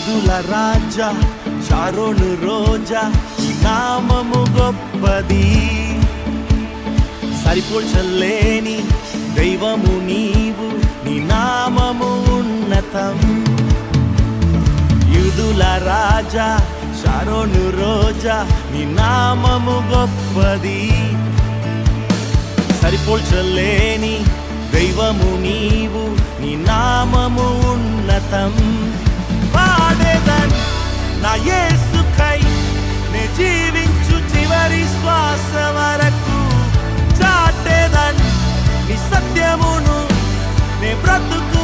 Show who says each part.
Speaker 1: యూదుల రాజా షారోను రోజా ఈ నామము గొప్పది సరిపోల్చలేని దైవము నీవు నీ నామము ఉన్నతం యూదుల రాజా షారోను రోజా నీ నామము గొప్పది సరిపోల్చలేని దైవము నీవు నీ నామము ఉన్నతం పాడేదన్ నా యేసుకై నే జీవించు చివరి శ్వాస వరకు చాటేదన్ నీ సత్యమును నే బ్రతుకు